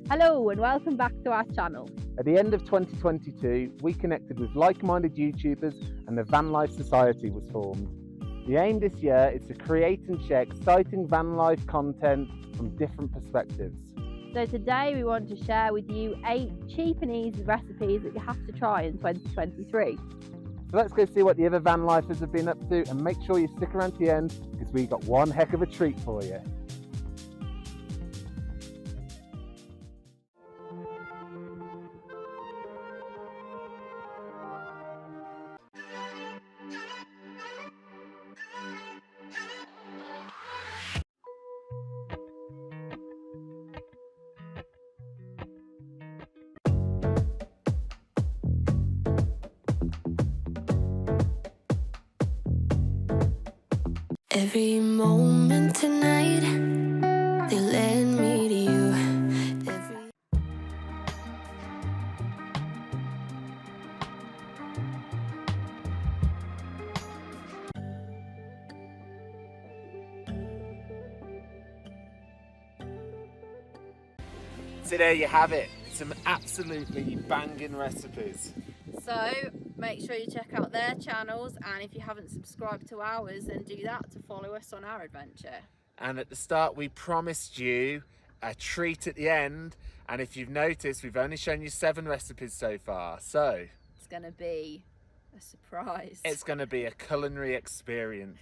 Hello and welcome back to our channel. At the end of 2022, we connected with like-minded YouTubers and the Van Life Society was formed. The aim this year is to create and share exciting van life content from different perspectives. So today we want to share with you 8 cheap and easy recipes that you have to try in 2023. So let's go see what the other van lifers have been up to, and make sure you stick around to the end because we've got one heck of a treat for you. Every moment tonight, they led me to you. So there you have it, some absolutely banging recipes. So make sure you check out their channels, and if you haven't subscribed to ours, then do that to follow us on our adventure. And at the start we promised you a treat at the end, and if you've noticed we've only shown you 7 recipes so far, so It's going to be a surprise. it's going to be a culinary experience.